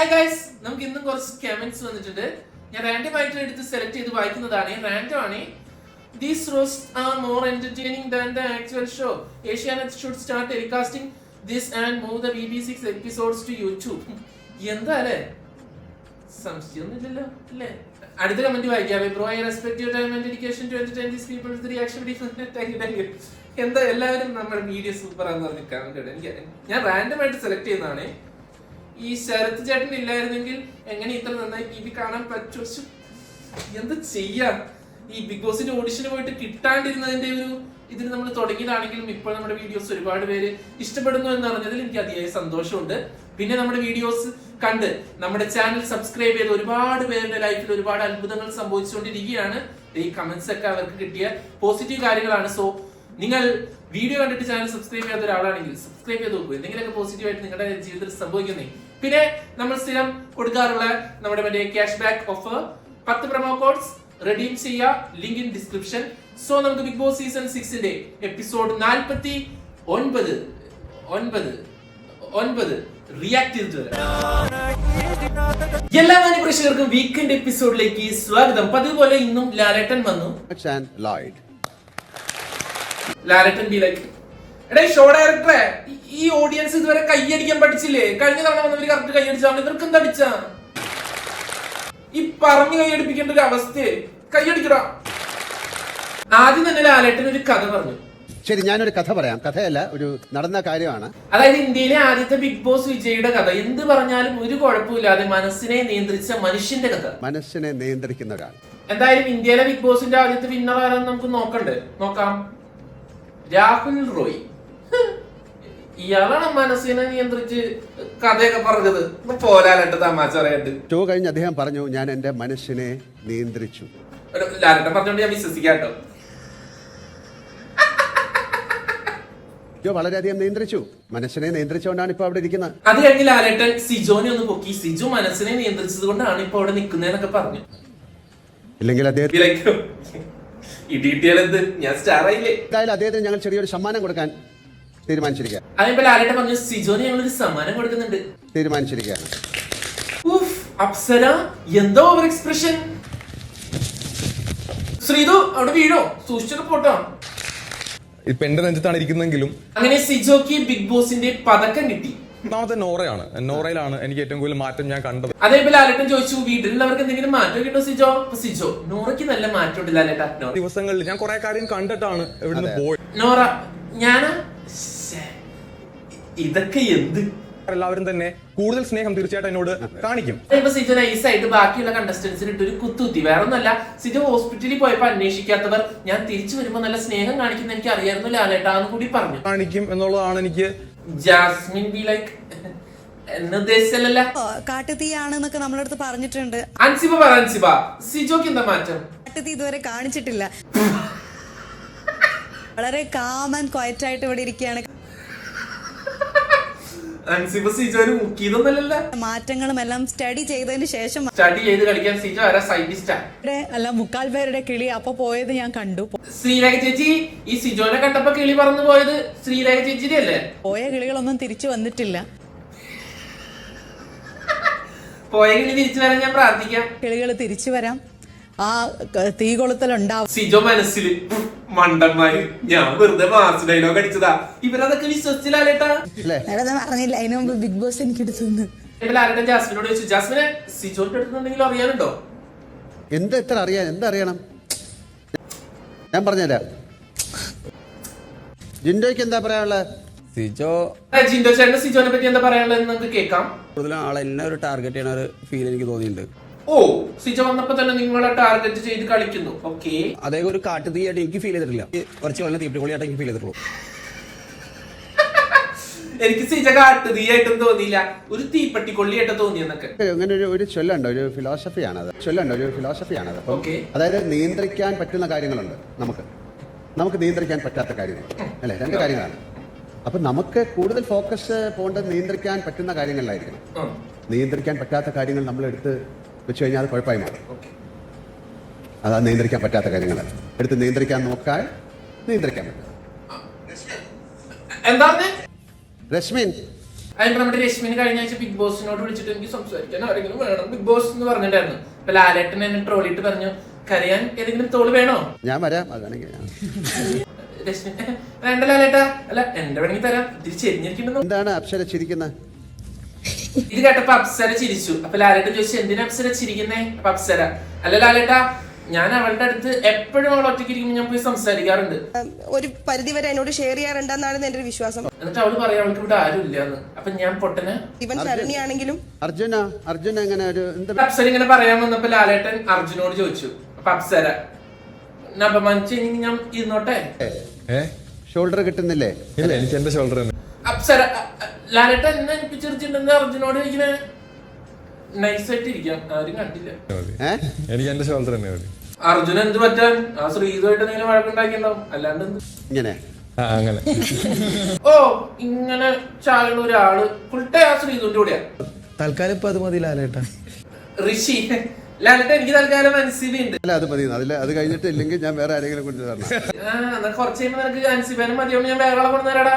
Hi guys, നമുക്ക് ഇന്നും കുറച്ച് കമന്റ്സ് വന്നിട്ടുണ്ട്. ഞാൻ റാൻഡം ആയിട്ട് എടുത്ത് സെലക്ട് ചെയ്ത് വായിക്കുന്നതാണ്. റാൻഡം ആണ്. These roasts are more entertaining than the actual show. Asianet should start telecasting this and move the BBC6 episodes to YouTube. എന്താ അല്ലേ? സംശയമൊന്നുമില്ലല്ലോ അല്ലേ? അടുത്ത കമന്റ് വായിക്കാവേ. Bro, I respect your time and dedication to entertain these people. The reaction very എന്താ എല്ലാവരും നമ്മുടെ video super ആണെന്ന് പറഞ്ഞ് കമന്റ് ഇടും. ഞാൻ റാൻഡം ആയിട്ട് സെലക്ട് ചെയ്യുന്നതാണ്. ഈ ശരത് ചേട്ടൻ ഇല്ലായിരുന്നെങ്കിൽ എങ്ങനെ ഇത്ര നന്നായി ടി വി കാണാൻ പറ്റും? എന്ത് ചെയ്യാം? ഈ ബിഗ് ബോസിന്റെ ഓഡിഷന് പോയിട്ട് കിട്ടാണ്ടിരുന്നതിന്റെ ഒരു ഇതിന് നമ്മൾ തുടങ്ങിയതാണെങ്കിലും ഇപ്പോൾ നമ്മുടെ വീഡിയോസ് ഒരുപാട് പേര് ഇഷ്ടപ്പെടുന്നു എന്ന് അറിഞ്ഞതിൽ എനിക്ക് അതിയായ സന്തോഷമുണ്ട്. പിന്നെ നമ്മുടെ വീഡിയോസ് കണ്ട് നമ്മുടെ ചാനൽ സബ്സ്ക്രൈബ് ചെയ്ത് ഒരുപാട് പേരുടെ ലൈഫിൽ ഒരുപാട് അത്ഭുതങ്ങൾ സംഭവിച്ചുകൊണ്ടിരിക്കുകയാണ്. ഈ കമന്റ്സ് ഒക്കെ അവർക്ക് കിട്ടിയ പോസിറ്റീവ് കാര്യങ്ങളാണ്. സോ നിങ്ങൾ വീഡിയോ കണ്ടിട്ട് ചാനൽ സബ്സ്ക്രൈബ് ചെയ്യാത്ത ഒരാളാണെങ്കിൽ സബ്സ്ക്രൈബ് ചെയ്ത് നോക്കൂ. എന്തെങ്കിലുമൊക്കെ പോസിറ്റീവായിട്ട് നിങ്ങളുടെ ജീവിതത്തിൽ സംഭവിക്കുന്നേ. പിന്നെ നമ്മൾ സ്ഥിരം കൊടുക്കാറുള്ള നമ്മുടെ മറ്റേ cash back offer 10 promo codes redeem ചെയ്യുക. Link in description. സോ നമുക്ക് Bigg Boss season 6 episode 49 react ചെയ്തിട്ട് വരാം. എല്ലാ മാന്യ പ്രേക്ഷകർക്കും വീക്കെൻഡ് എപ്പിസോഡിലേക്ക് സ്വാഗതം. പതിവ് പോലെ ഇന്നും ലാലേട്ടൻ വന്നു. ലാലേട്ടൻ ബി ലൈക്ക്, എടാ ഷോ ഡയറക്ടറെ, ഈ ഓഡിയൻസ് ഇതുവരെ കൈയടിക്കാൻ പഠിച്ചില്ലേ? കഴിഞ്ഞ തവണ വന്നവര് കറക്റ്റ് കൈയടിച്ചാണ്. ഇവർക്ക് എന്താ അടിച്ച ഈ പറഞ്ഞു കൈയടിപ്പിക്കേണ്ട ഒരു അവസ്ഥയെ? കൈയടിക്കടാ. ആദ്യം തന്നെ ലാലേട്ടൻ ഒരു കഥ പറഞ്ഞു. ശരി, ഞാനൊരു കഥ പറയാം. കഥയല്ല, ഒരു നടന്ന കാര്യമാണ്. അതായത് ഇന്ത്യയിലെ ആദ്യത്തെ ബിഗ് ബോസ് വിജയുടെ കഥ. എന്ത് പറഞ്ഞാലും ഒരു കുഴപ്പമില്ലാതെ മനസ്സിനെ നിയന്ത്രിച്ച മനുഷ്യന്റെ കഥ. മനസ്സിനെ നിയന്ത്രിക്കുന്ന ഒരാൾ. എന്തായാലും ഇന്ത്യയിലെ ബിഗ് ബോസിന്റെ ആദ്യത്തെ വിന്നർ ആരെന്ന് നമുക്ക് നോക്കാം. രാഹുൽ റോയ്. ഇയാളാണ് മനസ്സിനെ നിയന്ത്രിച്ച് കഥയൊക്കെ പറഞ്ഞത്. പോലാലട്ട് തമാശ പറയാണ്ട് ഷോ കഴിഞ്ഞ് അദ്ദേഹം പറഞ്ഞു, ഞാൻ എന്റെ മനസ്സിനെ നിയന്ത്രിച്ചു. ലാലേട്ടൻ പറഞ്ഞോണ്ട് ഞാൻ വിശ്വസിക്കാട്ടോ. വളരെയധികം നിയന്ത്രിച്ചു. മനസ്സിനെ നിയന്ത്രിച്ചുകൊണ്ടാണ് ഇപ്പൊ അവിടെ ഇരിക്കുന്നത്. അത് കഴിഞ്ഞ് ലാലേട്ടൻ സിജോനെ ഒന്ന് പൊക്കി. സിജു മനസ്സിനെ നിയന്ത്രിച്ചത് കൊണ്ടാണ് ഇപ്പൊ അവിടെ നിൽക്കുന്നതെന്നൊക്കെ പറഞ്ഞു. ഇല്ലെങ്കിൽ ഞാൻ സ്റ്റാർ ആയില്ലേ? എന്തായാലും അദ്ദേഹത്തിന് ഞങ്ങൾ ചെറിയൊരു സമ്മാനം കൊടുക്കാൻ തീരുമാനിച്ചിരിക്കുകയാണ്. അതിപ്പോ ലാലേട്ടൻ പറഞ്ഞു, സിജോന് ഞങ്ങളൊരു സമ്മാനം കൊടുക്കുന്നുണ്ട്. തീരുമാനിച്ചിരിക്കുകയാണ്. അപ്സര എന്തോ ഓവർ എക്സ്പ്രഷൻ. ശ്രീതു അവിടെ വീഴോ? സൂക്ഷിച്ചൊക്കെ പോട്ടോ. ഇപ്പൊ എന്റെ നെഞ്ചത്താണ് ഇരിക്കുന്നെങ്കിലും. അങ്ങനെ സിജോക്ക് ബിഗ് ബോസിന്റെ പതക്കം കിട്ടി. ഒന്നാമത്തെ നോറയിലാണ് എനിക്ക് ഏറ്റവും കൂടുതൽ മാറ്റം ഞാൻ കണ്ടത്. അതേപോലെ ലാലേട്ടൻ ചോദിച്ചു, വീട്ടിലുള്ളവർക്ക് എന്തെങ്കിലും മാറ്റം കിട്ടോ സിജോ? സിജോ, നോറയ്ക്ക് നല്ല മാറ്റം ഉണ്ട് ലാലേട്ടാ. ദിവസങ്ങളിൽ ഞാൻ കുറെ കാര്യം കണ്ടിട്ടാണ് ഇവിടുന്ന് പോയി. നോറ, ഞാനാ ഇതൊക്കെ എന്ത്? എല്ലാവരും തന്നെ കൂടുതൽ സ്നേഹം തീർച്ചയായിട്ടും എന്നോട് കാണിക്കും. സിജോ നൈസായിട്ട് ബാക്കിയുള്ള കണ്ടസ്റ്റൻസിന് ഇട്ടൊരു കുത്തുകുത്തി. വേറെ ഒന്നല്ല, സിജോ ഹോസ്പിറ്റലിൽ പോയപ്പോ അന്വേഷിക്കാത്തവർ ഞാൻ തിരിച്ചു വരുമ്പോ നല്ല സ്നേഹം കാണിക്കുന്ന എനിക്ക് അറിയായിരുന്നു ലാലേട്ടാന്ന് കൂടി പറഞ്ഞു. കാണിക്കും എന്നുള്ളതാണ് എനിക്ക്. ജാസ്മിൻ ബി ലൈക്ക്, എന്നെ ഉദ്ദേശിച്ചല്ല, കാട്ടുതീയാണെന്നൊക്കെ നമ്മളടുത്ത് പറഞ്ഞിട്ടുണ്ട്. അൻസിബ സിജോക്ക് എന്താ മാറ്റം? കാട്ടുതീ ഇതുവരെ കാണിച്ചിട്ടില്ല. വളരെ കാം ആൻഡ് ക്വയറ്റ് ആയിട്ട് ഇവിടെ ഇരിക്കുകയാണ്. അൻസിബ സിജോന് മുക്കിയതൊന്നല്ലല്ലോ. മാറ്റങ്ങളും എല്ലാം സ്റ്റഡി ചെയ്തതിന് ശേഷം സ്റ്റഡി ചെയ്ത് കളിക്കാൻ സിജോ ആരാ? സൈന്റിസ്റ്റാ. അല്ല, 3/4 പേരുടെ കിളി അപ്പൊ പോയത് ഞാൻ കണ്ടു. ശ്രീരേഖ ചേച്ചി ഈ സിജോനെ കണ്ടപ്പോ കിളി പറന്നു പോയത് ശ്രീരേഖ ചേച്ചിയുടെ അല്ലേ? പോയ കിളികളൊന്നും തിരിച്ചു വന്നിട്ടില്ല. പോയ കിളി തിരിച്ചു വരാൻ ഞാൻ പ്രാർത്ഥിക്കാം. കിളികൾ തിരിച്ചു വരാം. ആ തീ കൊളുത്തലുണ്ടാവും. സിജോ മനസ്സിൽ മണ്ടന്മാര്, ഞാൻ വെറുതെ മാസ് ഡയലോഗ് അടിച്ചതാ. ഇവരതൊക്കെ വിശ്വസിച്ചില്ലേട്ടാ. പറഞ്ഞില്ല, അതിനു മുമ്പ് ബിഗ് ബോസ് എനിക്ക് എടുത്തുന്നു. ലാലേട്ടൻ ജാസ്മിനോട് ചോദിച്ചു, ജാസ്മിനെ സിജോന്റെ അടുത്തുണ്ടെങ്കിലും അറിയാനുണ്ടോ? എത്ര അറിയാൻ, എന്തറിയണം? ഞാൻ പറഞ്ഞുതരാം. ജിൻഡോയ്ക്ക് എന്താ പറയാനുള്ളത്? ജിൻഡോ ചേട്ടൻ സിജോനെ പറ്റി എന്താ പറയാനുള്ളത് നമുക്ക് കേൾക്കാം. കൂടുതലും ആളെ എന്നെ ഒരു ടാർഗറ്റ് ചെയ്യണ ഒരു ഫീൽ എനിക്ക് തോന്നിയിട്ടുണ്ട്. ഓ, സിജോ വന്നപ്പോ തന്നെ നിങ്ങളെ ടാർഗറ്റ് ചെയ്ത് കളിക്കുന്നു. ഓക്കെ, അദ്ദേഹം ഒരു കാട്ടുതീയായിട്ട് എനിക്ക് ഫീൽ ചെയ്തിട്ടില്ല. കുറച്ച് വളരെ തീപ്പിക്കൊള്ളിയായിട്ട് എനിക്ക് ഫീൽ ചെയ്തിട്ടുള്ളൂ. എനിക്ക് സിജ കാട്ടുതീയായിട്ടും തോന്നിയില്ല, ഒരു തീപ്പട്ടിക്കൊള്ളിയായിട്ട് തോന്നിയെന്നൊക്കെ. അങ്ങനെ ഒരു ചൊല്ലുണ്ട്, ഒരു ഫിലോസഫിയാണത്. അപ്പം അതായത് നിയന്ത്രിക്കാൻ പറ്റുന്ന കാര്യങ്ങളുണ്ട്, നമുക്ക് നിയന്ത്രിക്കാൻ പറ്റാത്ത കാര്യങ്ങൾ അല്ലെ? 2 കാര്യങ്ങളാണ്. അപ്പൊ നമുക്ക് കൂടുതൽ ഫോക്കസ് പോകേണ്ടത് നിയന്ത്രിക്കാൻ പറ്റുന്ന കാര്യങ്ങളിലായിരിക്കണം. നിയന്ത്രിക്കാൻ പറ്റാത്ത കാര്യങ്ങൾ നമ്മൾ എടുത്ത് വെച്ച് കഴിഞ്ഞാൽ അത് കുഴപ്പമായി മാറും. അതാ നിയന്ത്രിക്കാൻ പറ്റാത്ത കാര്യങ്ങൾ എടുത്ത് നിയന്ത്രിക്കാൻ നോക്കാൻ നിയന്ത്രിക്കാൻ പറ്റും. എന്താണ് രശ്മിൻ അതിന് നമ്മുടെ രശ്മിന് കഴിഞ്ഞ ആഴ്ച ബിഗ് ബോസിനോട് വിളിച്ചിട്ട് എനിക്ക് സംസാരിക്കാൻ ആരെങ്കിലും വേണം ബിഗ് ബോസ് എന്ന് പറഞ്ഞിട്ടുണ്ടായിരുന്നു. അപ്പൊ ലാലേട്ടൻ എന്നെ ട്രോളിയിട്ട് പറഞ്ഞു, കരയാൻ ഏതെങ്കിലും തോള് വേണോ? ഞാൻ വരാം, അതാണെങ്കിൽ രശ്മി വേണ്ട ലാലേട്ടാ, അല്ല എന്റെ വേണമെങ്കിൽ തരാം, ഇതിൽ ചെരിഞ്ഞിരിക്കുന്നു. എന്താണ് അപ്സര ചിരിക്കുന്നത്? ഇത് കേട്ടപ്പോ അപ്സര ചിരിച്ചു. അപ്പൊ ലാലേട്ടൻ ചോദിച്ചു, എന്തിനാ അപ്സര ചിരിക്കുന്നേ? അപ്പൊ അപ്സര, അല്ല ലാലേട്ടാ, ഞാൻ അവളുടെ അടുത്ത് എപ്പോഴും അവൾ ഒറ്റയ്ക്ക് ഇരിക്കുമ്പോൾ ഞാൻ പോയി സംസാരിക്കാറുണ്ട്, ഒരു പരിധി വരെ എന്നോട് ഷെയർ ചെയ്യാറുണ്ടെന്നാണ് എന്റെ ഒരു വിശ്വാസം. എന്നിട്ട് അവള് പറയാം അവൾക്ക് ഇവിടെ ആരും ഇല്ലാന്ന്. അപ്പൊ ഞാൻ പൊട്ടന് ഇവൻ ശരണിയാണെങ്കിലും അർജുന എങ്ങനെ ഒരു അപ്സര ഇങ്ങനെ പറയാൻ വന്നപ്പോ ലാലേട്ടൻ അർജുനോട് ചോദിച്ചു. അപ്പൊ അപ്സര അപമാനിച്ച് ഞാൻ ഇരുന്നോട്ടെ, ഷോൾഡർ കിട്ടുന്നില്ലേ? ഇല്ല, എനിക്ക് എന്റെ ഷോൾഡർ തന്നെ. അപ്സര ലാലേട്ടൻ എന്നെ എനിക്ക് ചിരിച്ചിട്ടുണ്ടെന്ന് അർജുനോട് ഇരിക്കണേ നൈസായിട്ട് ഇരിക്കാം, ആരും കണ്ടില്ല. എനിക്ക് എന്റെ ഷോൾഡർ തന്നെ മതി. അർജുന എന്ത് പറ്റാൻ? ആ ശ്രീതുമായിട്ട് എന്തെങ്കിലും വഴക്കുണ്ടാക്കിണ്ടാവും, അല്ലാണ്ട് എന്ത്? ഇങ്ങനെ അങ്ങനെ ഓ ഇങ്ങനെ ചാകുന്ന ഒരാള് ഫുൾ ടൈം ആ ശ്രീതുന്റെ കൂടെയാ. തൽക്കാലം ഇപ്പൊ അത് മതി ലാലേട്ടാ. ഋഷി ലാലേട്ട എനിക്ക് തൽക്കാലം അൻസിബയുണ്ട്. അല്ല അത് മതി, അത് കഴിഞ്ഞിട്ട് ഇല്ലെങ്കിൽ ഞാൻ വേറെ ആരെങ്കിലും കൊണ്ട് തരണം. എന്നാ കുറച്ച് കഴിയുമ്പോ നിനക്ക് അൻസിബാനും മതിയോണ്ട് ഞാൻ വേറെ ആളെ കൊണ്ടുവരാടാ.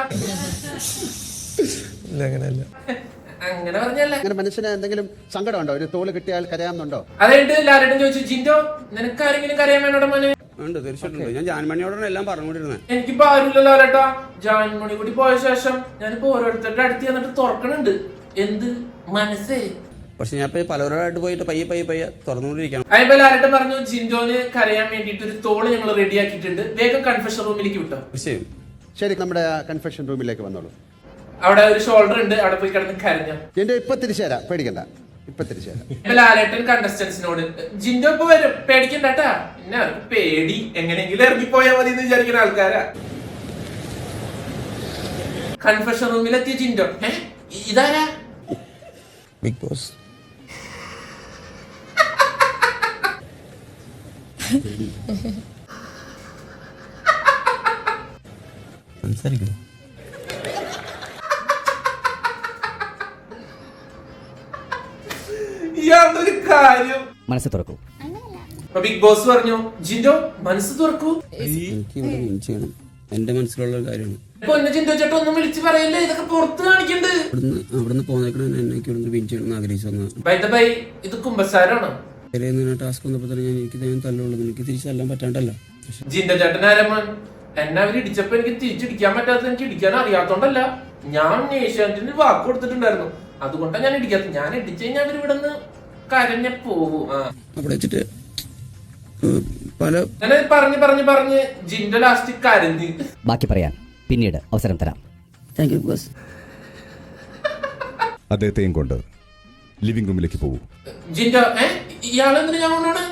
ഇല്ല, അങ്ങനെയല്ല. അങ്ങനെ പറഞ്ഞല്ലേ. അങ്ങനെ മനുഷ്യന് എന്തെങ്കിലും സങ്കടമുണ്ടോ? ഒരു തോള് കിട്ടിയാൽ കരയാമെന്നുണ്ടോ? അതായിട്ട് ലാലേട്ടൻ ചോദിച്ചു, ജിൻഡോ നിനക്ക് ആരെങ്കിലും കരയാൻ വേണോടെ മോനെ? ഉണ്ട്, തീർച്ചയായിട്ടും. ഞാൻ ജാൻമണിയോടാണ് എല്ലാം പറഞ്ഞുകൊണ്ടിരുന്നത്. എനിക്കിപ്പോ ആരുമില്ലല്ലോ ലാലേട്ടാ. ജാൻമണി കൂടി പോയ ശേഷം ഞാനിപ്പോ ഓരോരുത്തരുടെ അടുത്ത് ചെന്നിട്ട് തുറക്കണുണ്ട്. എന്ത് മനസ്സേ. പക്ഷെ ഞാൻ ഇപ്പൊ പലരോടായിട്ട് പോയിട്ട് പയ്യെ തുറന്നുകൊണ്ടിരിക്കണം. അതിപ്പോ ലാലേട്ടൻ പറഞ്ഞു, ജിൻഡോന് കരയാൻ വേണ്ടിട്ട് ഒരു തോള് ഞങ്ങൾ റെഡി ആക്കിയിട്ടുണ്ട്, വേഗം കൺഫെഷൻ റൂമിലേക്ക് വിട്ടോ. ശരി, നമ്മുടെ കൺഫെഷൻ റൂമിലേക്ക് വന്നോളൂ. അവിടെ ഒരു ഷോൾഡർ ഉണ്ട്, അവിടെ പോയി കിടന്ന് കരഞ്ഞ. എന്റെ ഇപ്പൊ തിരിച്ചു തരാം, പേടിക്കണ്ട, ഇപ്പൊ തിരിച്ചു തരാം. ഇപ്പൊ ലാലേട്ടൻ കണ്ടസ്റ്റൻസിനോട്, ജിൻഡോ ഇപ്പൊ വരും, പേടിക്കണ്ടാ, പിന്നെ അവർക്ക് പേടി, എങ്ങനെയെങ്കിലും ഇറങ്ങിപ്പോയാൽ മതി എന്ന് വിചാരിക്കുന്ന ആൾക്കാരാ. കൺഫെഷൻ റൂമിലെത്തിയ ജിൻഡോ, ഇതാരാ? Bigg Boss. സംസാരിക്കുന്നു. ഇയാളൊരു കാര്യം മനസ്സ് തുറക്കൂ. അപ്പൊ ബിഗ് ബോസ് പറഞ്ഞു, ജിൻഡോ മനസ്സ് തുറക്കൂ. എനിക്ക് ഇവിടെ മീൻ ചെയ്യണം, എന്റെ മനസ്സിലുള്ള കാര്യമാണ്. പൊന്നു ജിൻഡോ ചേട്ടാ ഒന്നും വിളിച്ച് പറയല്ലേ, ഇതൊക്കെ പുറത്ത് കാണിക്കണ്ട്. അവിടുന്ന് പോന്നേക്കണ എനിക്ക് ഇവിടെ മീൻ ചെയ്യണം എന്ന് ആഗ്രഹിച്ചു വന്നതാണ്. ബൈ ദ ബൈ, ഇത് കുമ്പസാരാണോ? ടാസ്ക് വന്നപ്പോ തന്നെ എനിക്ക് തല്ലുള്ളൂ, എനിക്ക് തിരിച്ചു തല്ലാൻ പറ്റാണ്ടല്ല. ജിൻഡോ ചേട്ടൻ ആരമ്മൻ എന്നെ അവര് ഇടിച്ചപ്പോ എനിക്ക് തിരിച്ചിടിക്കാൻ പറ്റാത്ത, എനിക്ക് ഇടിക്കാൻ അറിയാത്തോണ്ടല്ല, ഞാൻ ഏഷ്യാനെറ്റിന് വാക്ക് കൊടുത്തിട്ടുണ്ടായിരുന്നു, അതുകൊണ്ടാണ് ഞാൻ ഇടിക്കാത്തത്. ഞാൻ ഇടിച്ചു കഴിഞ്ഞാൽ അവര് ഇവിടെ നിന്ന് കരഞ്ഞ പോവും. അവിടെ വെച്ചിട്ട് പല പറഞ്ഞ് ജിൻഡോ ലാസ്റ്റ് കരഞ്ഞ്. ബാക്കി പറയാൻ പിന്നീട് അവസരം തരാം. Thank you boss. അദ്ദേഹത്തെയും കൊണ്ട് ലിവിംഗ് റൂമിലേക്ക് പോകും. ജിൻഡോ ഇയാളെന്തിനു ഞാൻ കൊണ്ടാണ്?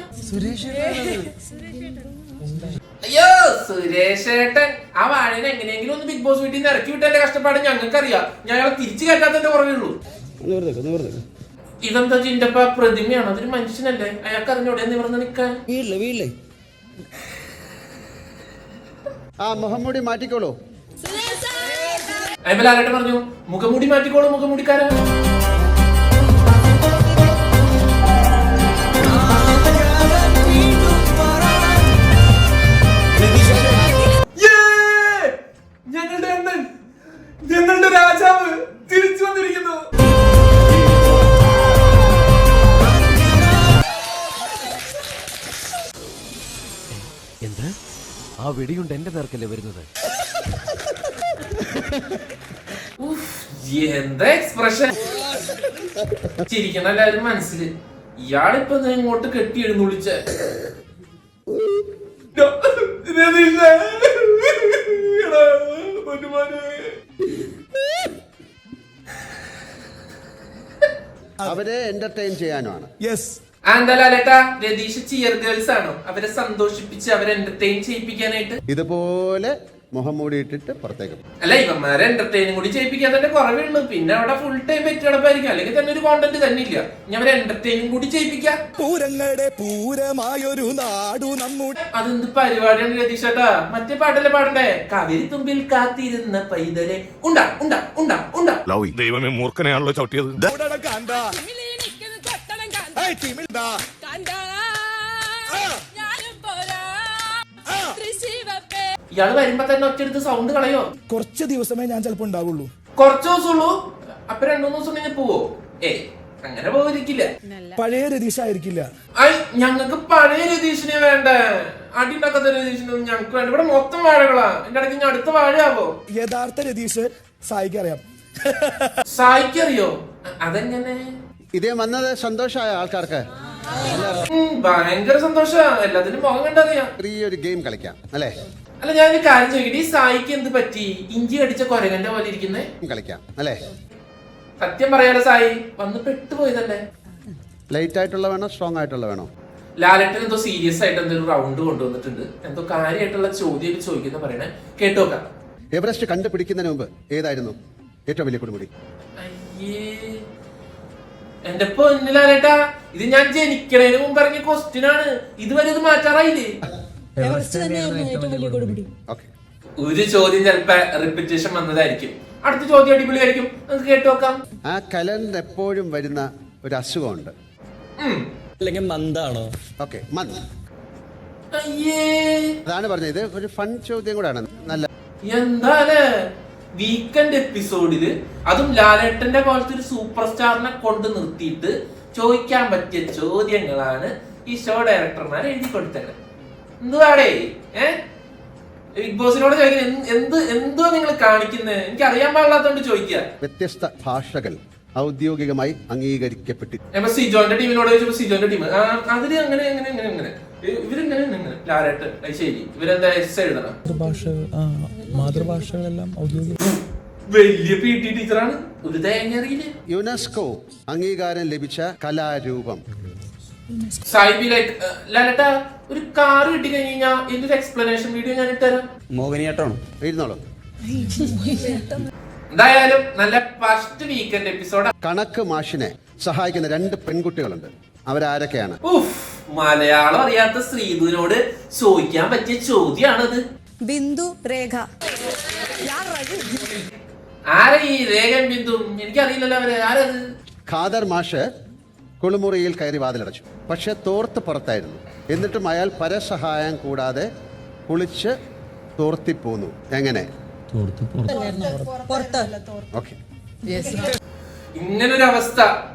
അയ്യോ സുരേഷ് ഏട്ടൻ, ആ വാഴനെ എങ്ങനെയെങ്കിലും ഒന്ന് ബിഗ് ബോസ് വീട്ടിൽ നിന്ന് ഇറക്കി വിട്ടതിന്റെ കഷ്ടപ്പാട് ഞങ്ങൾക്കറിയാം. ഞങ്ങളെ തിരിച്ചു കയറ്റാത്തതിന്റെ കുറവുള്ളൂ. ഇതെന്താ ജിൻഡപ്പ പ്രതിമയാണോ? അതൊരു മനുഷ്യനല്ലേ, അയാൾക്ക് അറിഞ്ഞൂടെ നിവർന്ന് നിൽക്കാൻ? വീട്ടില് ആ മുഖംമൂടി മാറ്റിക്കോളൂ. അയ്യപ്പ ലാലേട്ടൻ പറഞ്ഞു, മുഖംമൂടി മാറ്റിക്കോളൂ മുഖംമൂടിക്കാരൻ. ഞങ്ങളുടെ അണ്ണൻ, ഞങ്ങളുടെ രാജാവ് തിരിച്ചു വന്നിരിക്കുന്നു. എന്താ ആ വെടിയുണ്ട് എന്റെ നേർക്കല്ലേ വരുന്നത്? എന്താ എക്സ്പ്രഷൻ! ചിരിക്കണ എല്ലാവരും മനസ്സില്. ഇയാളിപ്പോ ഇങ്ങോട്ട് കെട്ടി എഴുന്നള്ളിച്ച അവരെ എന്റർടൈൻ ചെയ്യാനുമാണ്. എന്താ ലാലേട്ടാ, രതീഷ് ചിയർ ഗേൾസ് ആണോ? അവരെ സന്തോഷിപ്പിച്ച് അവരെ എന്റർടൈൻ ചെയ്യിപ്പിക്കാനായിട്ട് ഇതുപോലെ മുഖം മൂടിയിട്ടിട്ട് പുറത്തേക്ക്. അല്ല, ഇവന്മാരെ എന്റർടൈനും കൂടി ചെയ്യിപ്പിക്കാൻ തന്നെ കുറവുള്ളൂ. പിന്നെ അവിടെ ഫുൾ ടൈം പറ്റിയടപ്പായിരിക്കും, അല്ലെങ്കിൽ തന്നെ ഒരു കോണ്ടന്റ് തന്നെ ഇല്ല. ഇനി അവരെ എന്റർടൈനും കൂടി ചെയ്യിപ്പിക്കാം. പൂരങ്ങളുടെ പൂരമായൊരു നാടു നമ്മുടെ. അതെന്ത് പരിപാടിയാണ് രതീഷേട്ടാ? മറ്റേ പാട്ടല്ലേ പാടണ്ടേ? കാവേരി തുമ്പിൽ കാത്തിരുന്ന പൈതലെ ഉണ്ടാ ഉണ്ടാ ഉണ്ടാ ഉണ്ടാ. ദൈവമേ, മൂർഖനെയാണല്ലോ ചവിട്ടിയത്. ഇയാള് വരുമ്പോ തന്നെ ഒറ്റെടുത്ത് സൗണ്ട് കളയോ? കുറച്ച് ദിവസമേ ഞാൻ ചിലപ്പോ ഉണ്ടാവുള്ളൂ. കുറച്ച് ദിവസമുള്ളൂ. അപ്പൊ 2-3 ദിവസം കഴിഞ്ഞ് പോവോ? അങ്ങനെ പോയിരിക്കില്ല. പഴയ രതീഷ് ആയിരിക്കില്ല. ഞങ്ങൾക്ക് പഴയ രതീഷിനെ വേണ്ട, അടിയുണ്ടാക്കാത്ത രതീഷിനൊന്നും ഞങ്ങൾക്ക് വേണ്ട. ഇവിടെ മൊത്തം വാഴകളാ. എന്റെ ഇടയ്ക്ക് ഞാൻ അടുത്ത വാഴയാവോ? യഥാർത്ഥ രതീഷ് സായിക്ക് അറിയാം. സായിക്കറിയോ? അതെങ്ങനെ? ഇതേ വന്നത് സന്തോഷമായ ആൾക്കാർക്ക് ഭയങ്കര സന്തോഷാ. എല്ലാത്തിനും മുഖം കണ്ടറിയാം. ചെറിയൊരു ഗെയിം കളിക്കാം അല്ലേ? അല്ല, ഞാനൊരു കാര്യം ചോദിക്കട്ടെ, ഈ സായിക്ക് എന്ത് പറ്റി? ഇഞ്ചി കടിച്ച കൊരകന്റെ പോലെ ഇരിക്കുന്നേ. കളിക്കാം അല്ലേ? സത്യം പറയാലോ, സായി വന്ന് പെട്ടുപോയതല്ലേ? ലൈറ്റ് ആയിട്ടുള്ള വേണോ സ്ട്രോങ് ആയിട്ടുള്ള വേണോ? ലാലേട്ടൻ എന്തോ സീരിയസ് ആയിട്ട് എന്തോ ഒരു റൗണ്ട് കൊണ്ടുവന്നിട്ടുണ്ട്. എന്തോ കാര്യമായിട്ടുള്ള ചോദ്യം ചോദിക്കുന്ന പറയണേ, കേട്ടോക്കാം. എവറസ്റ്റ് കണ്ടുപിടിക്കുന്നതിന് മുമ്പ് ഏതായിരുന്നു ഏറ്റവും വലിയ കൊടുമുടി? അയ്യേ, എന്റെ പൊന്നിലാലേട്ടാ, ഇത് ഞാൻ ജനിക്കണേന് മുമ്പ് ഇറങ്ങിയ ക്വസ്റ്റ്യൻ ആണ്. ഇതുവരെ ഇത് മാറ്റാറായില്ലേ? ഓക്കെ, ഒരു ചോദ്യം ചിലപ്പോ റിപ്പീറ്റേഷൻ വന്നതായിരിക്കും. അടുത്ത ചോദ്യം അടിപൊളിയായിരിക്കും, നമുക്ക് കേട്ടോക്കാം. ആ കലണ്ടർ എപ്പോഴും വരുന്ന ഒരു അസുഖമുണ്ട്. അല്ലെങ്കിൽ മന്ദാണോ? Okay, month. അയ്യേ, അതാണ് പറഞ്ഞത്. ഇത് ഒരു ഫൺ ചോദ്യം കൂടാണ്. നല്ല എന്താലേ വീക്കെൻഡ് എപ്പിസോഡില് അതും ലാലേട്ടന്റെ പോലത്തെ ഒരു സൂപ്പർ സ്റ്റാറിനെ കൊണ്ട് നിർത്തിയിട്ട് ചോദിക്കാൻ പറ്റിയ ചോദ്യങ്ങളാണ് ഈ ഷോ ഡയറക്ടർമാർ എഴുതി കൊടുത്തത്. എന്തുവാടേ ബിഗ് ബോസിനോട് ചോദിക്കുന്നത്? എന്തോ നിങ്ങൾ കാണിക്കുന്നത്? എനിക്ക് അറിയാൻ പാടില്ലാത്തോണ്ട് ചോദിക്കുക. വ്യത്യസ്ത ഭാഷകൾ ഔദ്യോഗികമായി അംഗീകരിക്കപ്പെട്ടു. സിജോന്റെ ടീമിനോട് ചോദിച്ചപ്പോ സിജോന്റെ ടീം അതില് അങ്ങനെ ഇവരിങ്ങനെ ലാലേട്ടൻ ശരി, ഇവരെന്താ എസ് എഴുതണം? മാതൃഭാഷകളെല്ലാം ഔദ്യോഗിക. വലിയ പി ടി ടീച്ചറാണ്, ഒരു തേങ്ങ അറിയില്ലേ. യുനെസ്കോ അംഗീകാരം ലഭിച്ച കലാരൂപം. സായിബി ലൈക്ക് ലാലേട്ടാ, ഒരു കാർ കിട്ടി കഴിഞ്ഞാൽ ഇതിന്റെ ഒരു എക്സ്പ്ലനേഷൻ വീഡിയോ ഞാൻ ഇട്ടുതരാം. മോഹിനിയാട്ടമാണോ? ഇരുന്നോളൂ. എന്തായാലും നല്ല ഫസ്റ്റ് വീക്കെൻഡ് എപ്പിസോഡ്. കണക്ക് മാഷിനെ സഹായിക്കുന്ന 2 പെൺകുട്ടികളുണ്ട്. അവരാരൊക്കെയാണ്? മലയാളം അറിയാത്ത ശ്രീധുവിനോട് ചോദിക്കാൻ പറ്റിയ ചോദ്യാണത്. ബിന്ദു, രേഖ. ആരാ ഈ രേഖയും ബിന്ദു? എനിക്കറിയില്ലല്ലോ അവര് ആരത്. ഖാദർ മാഷ് കുളിമുറിയിൽ കയറി വാതിലടച്ചു. പക്ഷെ തോർത്ത് പുറത്തായിരുന്നു. എന്നിട്ടും അയാൾ പരസഹായം കൂടാതെ കുളിച്ച് തോർത്തിപ്പോന്നു. എങ്ങനെ? ഓക്കെ, ഇങ്ങനൊരു അവസ്ഥ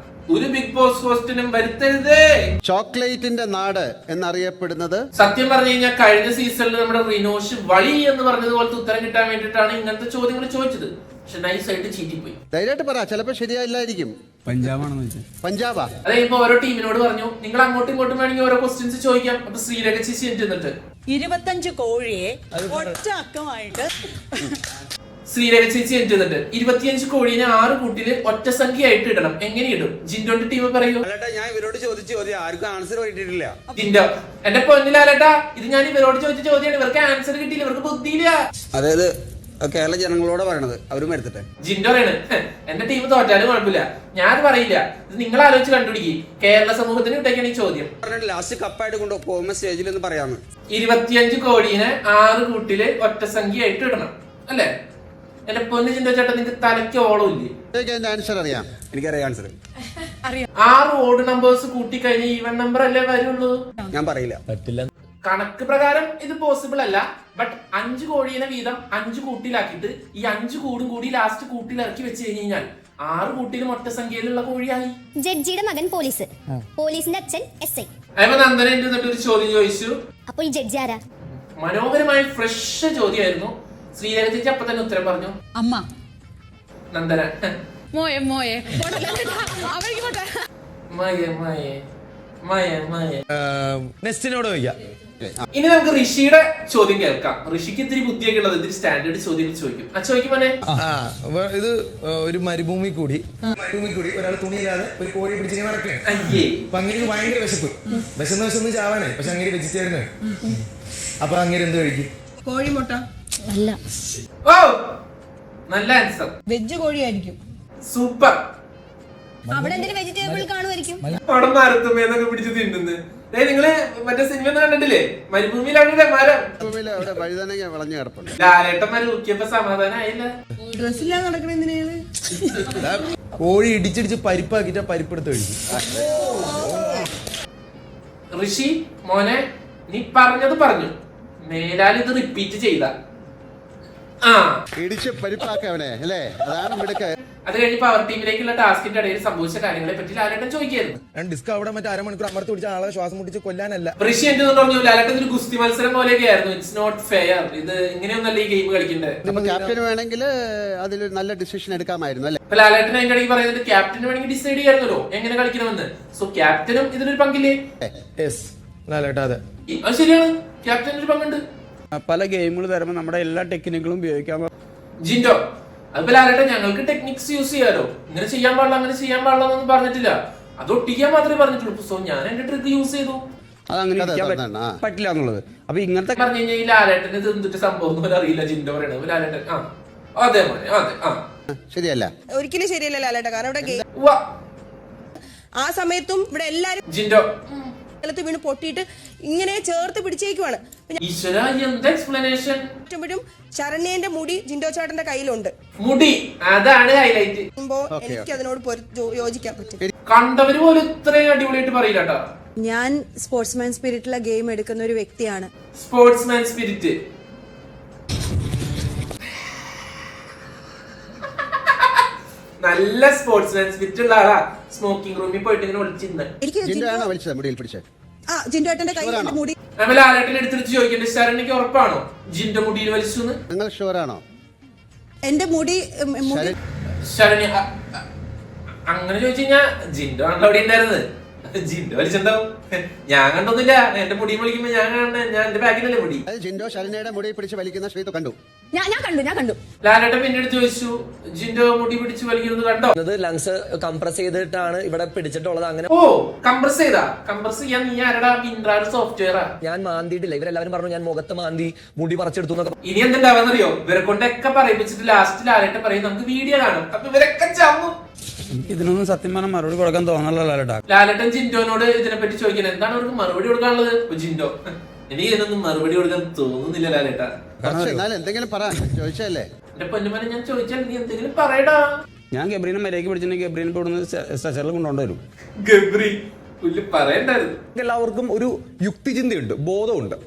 ഒരു ബിഗ് ബോസ് ഹോസ്റ്റിനും വരുത്തരുതേ. ചോക്ലേറ്റിന്റെ നാട് എന്നറിയപ്പെടുന്നത്? സത്യം പറഞ്ഞു കഴിഞ്ഞാൽ കഴിഞ്ഞ സീസണിൽ നമ്മുടെ റിനോഷ് വളി എന്ന് പറഞ്ഞതുപോലത്തെ ഉത്തരം കിട്ടാൻ വേണ്ടിയിട്ടാണ് ഇങ്ങനത്തെ ചോദ്യങ്ങൾ ചോദിച്ചത്. പക്ഷെ നൈസായിട്ട് ചീറ്റിപ്പോയി. ധൈര്യമായിട്ട് പറ, ചിലപ്പോ ശരിയായില്ലായിരിക്കും. പഞ്ചാബാണെന്ന് വെച്ചാൽ പഞ്ചാബാ? അതെ, ഇപ്പൊ ഓരോ ടീമിനോട് പറഞ്ഞു നിങ്ങൾ അങ്ങോട്ടും ഇങ്ങോട്ടും വേണമെങ്കിൽ ഓരോ ക്വസ്റ്റ്യൻസ് ചോദിക്കാം. അപ്പൊ ശ്രീരേഖ ചേച്ചി എന്നിട്ട് 25 കോഴിയെ ഒറ്റ അക്കമായിട്ട് ശ്രീരേഖ ചേച്ചി എന്നിട്ട് 25 കോഴീനെ 6 കൂട്ടില് ഒറ്റ സംഖ്യയായിട്ട് ഇടണം. എങ്ങനെ ഇടും? ജിൻഡോന്റെ ടീം പറയൂ. ഞാൻ ഇവരോട് ചോദിച്ചു ആർക്കും ആൻസർ കിട്ടിയിട്ടില്ല. ജിൻഡോ, എന്റെ പൊന്നിലാലേട്ടാ, ഇത് ഞാൻ ഇവരോട് ചോദിച്ച ചോദ്യമാണ്. ഇവർക്ക് ആൻസർ കിട്ടിയില്ല, ഇവർക്ക് ബുദ്ധിയില്ല. അതായത് കേരള ജനങ്ങളോട് പറയണത്, അവരും വരുത്തട്ടെ. ജിൻഡോയാണ് എന്റെ ടീം തോറ്റാലും കുഴപ്പമില്ല, ഞാൻ പറയില്ല. ഇത് നിങ്ങൾ ആലോചിച്ച് കണ്ടുപിടിക്കും. കേരള സമൂഹത്തിന് ഇട്ടേക്കാണ് ഈ ചോദ്യം. ലാസ്റ്റ് കപ്പായിട്ട് കൊണ്ട് പോകുന്ന സ്റ്റേജിൽ എന്ന് പറയാന്ന്. 25 കോഴീനെ 6 കൂട്ടില് ഒറ്റ സംഖ്യയായിട്ട് ഇടണം അല്ലേ? എന്റെ പൊന്നു ജിൻഡോ ചേട്ടൻ, നിങ്ങൾക്ക് തലയ്ക്ക് ഓളമില്ലേ? ആൻസർ അറിയാം. എനിക്കറിയാം ആൻസർ. 6 ഓഡ് നമ്പേഴ്സ് കൂട്ടിക്കഴിഞ്ഞ് ഈവൻ നമ്പർ അല്ലേ വരുള്ളൂ. ഞാൻ പറയില്ല, പറ്റില്ല. കണക്ക് പ്രകാരം ഇത് പോസിബിൾ അല്ല. ബട്ട് 5 കോഴീനെ വീതം 5 കൂട്ടിലാക്കിയിട്ട് ഈ 5 കൂടും കൂടി ലാസ്റ്റ് കൂട്ടിലിറക്കി വെച്ച് കഴിഞ്ഞാൽ 6 കൂട്ടിലും ഒറ്റ സംഖ്യയിലുള്ള കോഴിയായി. ജഡ്ജിയുടെ മകൻ പോലീസ്, പോലീസിന്റെ അച്ഛൻ SI. അപ്പൊ നന്ദന എന്നിട്ട് ഒരു ചോദ്യം ചോദിച്ചു. അപ്പോൾ ഈ ജഡ്ജി ആരാ? മനോഹരമായ ഫ്രഷ് ചോദ്യമായിരുന്നു. ശ്രീരേഖ ചേച്ചി അപ്പൊ തന്നെ ഉത്തരം പറഞ്ഞു. അമ്മ. നന്ദന മോയെ മോയെ മയെ മയെ മയെ മയെ. നെക്സ്റ്റിനോട് ചോദിക്കാം. ഇനി നമുക്ക് ഋഷിയുടെ ചോദ്യം കേൾക്കാം. ഋഷിക്ക് ഇത്തിരി ബുദ്ധിയൊക്കെ ഉള്ളത്, ഇത്തിരി സ്റ്റാൻഡേർഡ് ചോദ്യങ്ങൾ ചോദിക്കും. ചോദിക്കുമോനെ? ഇത് ഒരു മരുഭൂമി കൂടി ഒരാൾ തുണിയില്ലാതെ ഒരു കോഴി പിടിച്ചിങ്ങനെ നടക്കുകയാണ്. അയ്യേ, അപ്പൊ അങ്ങനെ ഭയങ്കര വിശന്ന് ചാവാനായി. പക്ഷെ അങ്ങനെ വെജിറ്റേറിയൻ. അപ്പൊ അങ്ങനെ എന്ത് കഴിക്കും? കോഴിമുട്ട. അല്ല, ഓ നല്ല ആൻസർ. വെജ് കോഴിയായിരിക്കും. സൂപ്പർ. അവിടെ എന്തെങ്കിലും വെജിറ്റബിൾ കാണുമായിരിക്കും. പടം മരത്തുമേന്നൊക്കെ പിടിച്ച് തിന്നുന്നത്. നിങ്ങള് മറ്റേ സിനിമ ഒന്നും കണ്ടിട്ടില്ലേ? മരുഭൂമിയിലാണ് മരം. അവിടെ വഴുതനങ്ങ വിളഞ്ഞു കിടപ്പുണ്ട്. ലാലേട്ടന്മാര് ഊക്കിയപ്പോ സമാധാനം ആയില്ല. ഡ്രസ്സില്ലാതെ നടക്കണ എന്തിനാണ്? കോഴി ഇടിച്ചിടിച്ച് പരിപ്പാക്കിട്ട് പരിപ്പെടുത്ത് കഴിക്കും. ഋഷി മോനെ, നീ പറഞ്ഞത് പറഞ്ഞു. മേലാൽ ഇത് റിപ്പീറ്റ് ചെയ്ത ആ ഇടിച്ച് പരിപ്പാക്കവനെ അല്ലേ, അതാണ് മിടുക്ക്. അത് കഴിഞ്ഞ് പവർ ടീമിലേക്കുള്ള ടാസ്കിന്റെ ഇടയിൽ സംഭവിച്ച കാര്യങ്ങളെ പറ്റി ലാലേട്ടൻ ചോദിക്കായിരുന്നു. ഞാൻ ഡിസ്ക് അവിടെ മറ്റേ അരമണിക്കൂർ അമർത്തി പിടിച്ച ആളെ ശ്വാസം മുട്ടിച്ച് കൊല്ലാനല്ല. ഋഷി എന്റെ പറഞ്ഞു ലാലേട്ടൻ ഒരു ഗുസ്തി മത്സരം പോലെയൊക്കെ ആയിരുന്നു. ഇറ്റ്സ് നോട്ട് ഫെയർ, ഇത് ഇങ്ങനെയൊന്നല്ല ഈ ഗെയിം കളിക്കണ്ടേ. അപ്പൊ ക്യാപ്റ്റന് വേണമെങ്കിൽ അതിലൊരു നല്ല ഡിസിഷൻ എടുക്കാമായിരുന്നു അല്ലേ. അപ്പൊ ലാലേട്ടൻ അതിന്റെ ഇടയ്ക്ക് പറയുന്നത് ക്യാപ്റ്റന് വേണമെങ്കിൽ ഡിസൈഡ് ചെയ്യായിരുന്നല്ലോ എങ്ങനെ കളിക്കണമെന്ന്. സോ ക്യാപ്റ്റനും ഇതിലൊരു പങ്കില്ലേ? യെസ് ലാലേട്ടാ, അതെ അത് ശരിയാണ്, ക്യാപ്റ്റന് ഒരു പങ്കുണ്ട്. പല ഗെയിമുകൾ തരുമ്പോൾ നമ്മുടെ എല്ലാ ടെക്നിക്കുകളും ഉപയോഗിക്കാൻ ജിൻഡോ അതിപ്പോ ലാലേട്ടൻ ഞങ്ങൾക്ക് ടെക്നിക്സ് യൂസ് ചെയ്യാലോ, ഇങ്ങനെ ചെയ്യാൻ പാടില്ല അങ്ങനെ ചെയ്യാൻ പാടില്ല എന്നൊന്നും പറഞ്ഞിട്ടില്ല, അത് ഒട്ടിക്കാൻ മാത്രമേ പറഞ്ഞിട്ടുള്ളൂ. സോ ഞാൻ എന്റെ ട്രിക്ക് യൂസ് ചെയ്തു. അതങ്ങനെ പറ്റില്ല എന്നുള്ളത്. അപ്പൊ ഇങ്ങനത്തെ പറഞ്ഞു കഴിഞ്ഞാൽ ഈ ലാലേട്ടന് ഇത് എന്തിട്ട് സംഭവം ഒന്നും അറിയില്ല. ജിൻഡോ പറയണത് ലാലേട്ടൻ അതെ മോനെ അതെ ശരിയല്ല, ഒരിക്കലും ശരിയല്ല ലാലേട്ട. കാരണം ഇവിടെ ഉവ്വ. ആ സമയത്തും ഇവിടെ എല്ലാരും ജിൻഡോ നിലത്ത് വീണ് പൊട്ടിയിട്ട് ഇങ്ങനെ ചേർത്ത് പിടിച്ചേക്കുവാണ്. ഈശ്വര എന്ത് എക്സ്പ്ലനേഷൻ. ശരണ്യന്റെ മുടി ജിൻഡോ ചേട്ടന്റെ കയ്യിലുണ്ട്. മുടി അതാണ് ഹൈലൈറ്റ്. എനിക്ക് അതിനോട് യോജിക്കാൻ പറ്റും. കണ്ടവര് പോലും ഇത്രയും അടിപൊളിയായിട്ട് പറയില്ല കേട്ടോ. ഞാൻ സ്പോർട്സ്മാൻ സ്പിരിറ്റിലെ ഗെയിം എടുക്കുന്ന ഒരു വ്യക്തിയാണ്. സ്പോർട്സ്മാൻ സ്പിരിറ്റ് നല്ല സ്പോർട്സ്മാൻ സ്പിരിറ്റ് ഉള്ള ആളാ. സ്മോക്കിംഗ് റൂമിൽ പോയിട്ട് ഇങ്ങനെ ഒളിച്ചിരുന്ന് ജിൻഡോട്ടന്റെ കയ്യിലുണ്ട് മുടി. ലാലേട്ടൻ എടുത്തിട്ട് ചോദിക്കണ്ടേ ശരണ്യക്ക് ഉറപ്പാണോ ജിൻഡോ മുടിയിൽ വലിച്ചു? നിങ്ങൾ ഷുവറാണോ? എന്റെ മുടി ശരണ്യ അങ്ങനെ ചോദിച്ചു കഴിഞ്ഞാ ജിൻഡോ ആണല്ലോ അവിടെ ഉണ്ടായിരുന്നത്. ജിൻഡോ വലിച്ചിണ്ടാവും, ഞാൻ കണ്ടൊന്നുമില്ല. എന്റെ മുടി വിളിക്കുമ്പോ ഞാൻ കാണുന്ന ഞാൻ എന്റെ ബാഗിലല്ലേ മുടി. ജിൻഡോ ശരണ്യയുടെ മുടി പിടിച്ച് വലിക്കുന്ന ശ്രീതു കണ്ടു. ഞാൻ കണ്ടു. ലാലേട്ടൻ പിന്നീട് ചോദിച്ചു ജിൻഡോ മുടി പിടിച്ച് വലിക്കുന്നത് കണ്ടോ? ലങ്സ് കംപ്രസ് ചെയ്തിട്ടാണ് ഇവിടെ പിടിച്ചിട്ടുള്ളത്. അങ്ങനെ ഓ കംപ്രസ് ചെയ്യാൻ നീ ആരടാ? മിൻട്രാ സോഫ്റ്റ്വെയറാ. ഞാൻ മാന്തിയിട്ടില്ല. ഇവരെല്ലാവരും പറഞ്ഞു ഞാൻ മുഖത്ത് മാന്തി മുടി പറിച്ചെടുത്തു എന്നൊക്കെ. ഇനി എന്തുണ്ടാവുന്നറിയോ? ഇവരെ കൊണ്ടൊക്കെ പറയിപ്പിച്ചിട്ട് ലാസ്റ്റ് ലാലേട്ടൻ പറയും നമുക്ക് വീഡിയോ കാണും. അപ്പൊ ഇവരൊക്കെ ചമ്മും. ഇതിനൊന്നും സത്യം പറഞ്ഞാൽ മറുപടി കൊടുക്കാൻ തോന്നല്ലോ ലാലേട്ടാ. ലാലേട്ടൻ ജിൻഡോനോട് ഇതിനെ പറ്റി ചോദിക്കുന്നത് എന്താണ് അവർക്ക് മറുപടി കൊടുക്കാനുള്ളത്. ജിൻഡോ എനിക്ക് ഇതിനൊന്നും മറുപടി കൊടുക്കാൻ തോന്നുന്നില്ല ലാലേട്ടാ. എന്തെങ്കിലും പറ, ചോദിച്ചല്ലേ. എന്റെ പൊന്നുമനെ ഞാൻ ചോദിച്ചാൽ നീ എന്തെങ്കിലും പറയടാ. ഞാൻ ഗബ്രീനെ മര്യാദയ്ക്ക് പിടിച്ചിട്ടുണ്ടെങ്കിൽ ഗബ്രീനെ ഇവിടുന്ന് സ്ട്രെച്ചറിൽ കൊണ്ടുവരും. ഗബ്രി പുല്ല് പറയണ്ടായിരുന്നു. എല്ലാവർക്കും ഒരു യുക്തിചിന്തയുണ്ട്, ബോധമുണ്ട്.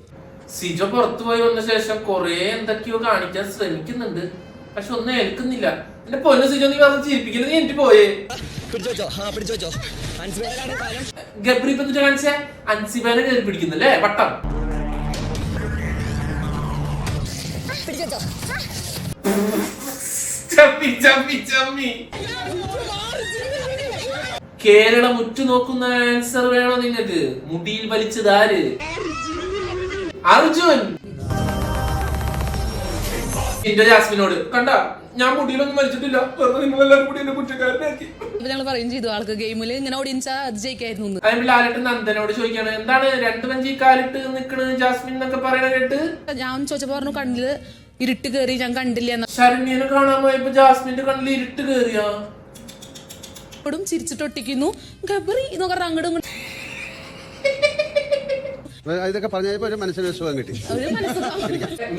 സിജോ പുറത്തുപോയി വന്ന ശേഷം കൊറേ എന്തൊക്കെയോ കാണിക്കാൻ ശ്രമിക്കുന്നുണ്ട്, പക്ഷെ ഒന്നും ഏൽക്കുന്നില്ല. എന്റെ പൊന്നു സിജോ നീ പറഞ്ഞ് ചിരിപ്പിക്കില്ല, നീ എനിക്ക് പോയേ. ഗബ്രി ഇപ്പൊ എന്നിട്ട് കാണിച്ച അൻസിബാനെ കയറി പിടിക്കുന്നല്ലേ വട്ടം. ചമ്മി കേരളം ഉറ്റുനോക്കുന്ന ആൻസർ വേണോ നിങ്ങൾക്ക്? മുടിയിൽ വലിച്ചതാര്? അർജുൻ എന്റെ ജാസ്മിനോട് കണ്ട ഞാൻ മുടിയിലൊന്നും വലിച്ചിട്ടില്ല, നിങ്ങളെല്ലാവരും കൂടി എന്നെ കുറ്റക്കാരനാക്കി. ഞങ്ങൾ പറയും ചെയ്തു ആൾക്ക് ഗെയിമിൽ ഇങ്ങനെ ഓടിയൻസാ അത് ജയിക്കായിരുന്നു. അതേപോലെ ലാലേട്ടൻ നന്ദനോട് ചോദിക്കാണ് എന്താണ് രണ്ടു വഞ്ചി കാലിട്ട് നിക്കണ് ജാസ്മിൻ എന്നൊക്കെ പറയണ കേട്ട്. ഞാൻ ചോദിച്ചപ്പോ പറഞ്ഞു കണ്ണില് ഇരുട്ട് കേറി, ഞാൻ കണ്ടില്ല. ശരണ്യനെ കാണാൻ പോയപ്പോ ജാസ്മിന്റെ കണ്ണിൽ ഇരുട്ട് കേറിയാ ചിരിച്ചിട്ടൊട്ടിക്കുന്നു ഗബ്രി എന്നൊക്കെ പറഞ്ഞ അങ്ങോട്ടും ഇതൊക്കെ പറഞ്ഞപ്പോ ഒരു മനസ്സിന് സുഖം കിട്ടി.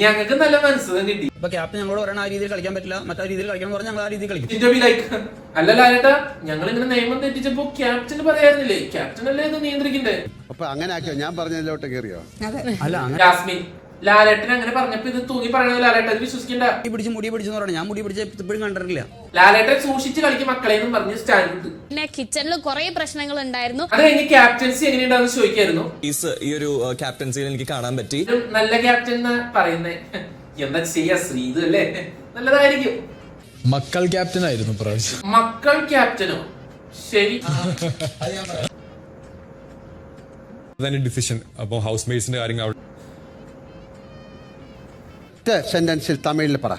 ഞങ്ങൾക്ക് നല്ല മനസ്സുഖം കിട്ടി. ഇപ്പൊ ക്യാപ്റ്റൻ ഞങ്ങളോട് പറയണ ആ രീതിയിൽ കളിക്കാൻ പറ്റില്ല, മറ്റേ രീതിയിൽ കളിക്കാൻ പറഞ്ഞാൽ ഞങ്ങൾ ആ രീതിയിൽ കളിക്കും. അല്ല ലാലേട്ടാ, ഞങ്ങൾ ഇങ്ങനെ നിയമം തെറ്റിച്ചപ്പോ ക്യാപ്റ്റന് പറയായിരുന്നില്ലേ? ക്യാപ്റ്റൻ അല്ലേ ഇത് നിയന്ത്രിക്കണ്ടേ? അപ്പൊ അങ്ങനെ ആക്കിയോ? ഞാൻ പറഞ്ഞതിലോട്ട് കയറിയോ? അല്ല ജാസ്മിൻ ലാലേട്ടൻ അങ്ങനെ പറഞ്ഞപ്പോ ഇത് തൂങ്ങി പറയണത് ലാലേട്ടൻ വിശ്വസിക്കണ്ട. മുടി പിടിച്ചെന്ന് പറഞ്ഞു, ഞാൻ മുടി പിടിച്ച ഇപ്പോഴും കണ്ടിട്ടില്ല. ലാലേട്ടൻ സൂക്ഷിച്ച് കളിക്കും മക്കളെ എന്നും പറഞ്ഞ് സ്റ്റാൻഡ് ഇട്ടു. പിന്നെ കിച്ചണിൽ കുറെ പ്രശ്നങ്ങൾ ഉണ്ടായിരുന്നു. അത് കഴിഞ്ഞ് ക്യാപ്റ്റൻസി എങ്ങനെയുണ്ടാന്ന് ചോദിക്കായിരുന്നു. ഈ ഒരു ക്യാപ്റ്റൻസിയിൽ എനിക്ക് കാണാൻ പറ്റി. നല്ല ക്യാപ്റ്റൻ എന്നാ പറയുന്നേ. എന്താ ചെയ്യാ ശ്രീതു അല്ലേ? നല്ലതായിരിക്കും. മക്കൾ ക്യാപ്റ്റൻ ആയിരുന്നു പ്രാവശ്യം. മക്കൾ ക്യാപ്റ്റനോ? ശരി. ഡിസിഷൻ അപ്പൊ ഹൗസ് മേറ്റ്സിന്റെ കാര്യങ്ങൾ സെന്റൻസിൽ തമിഴിൽ പറ.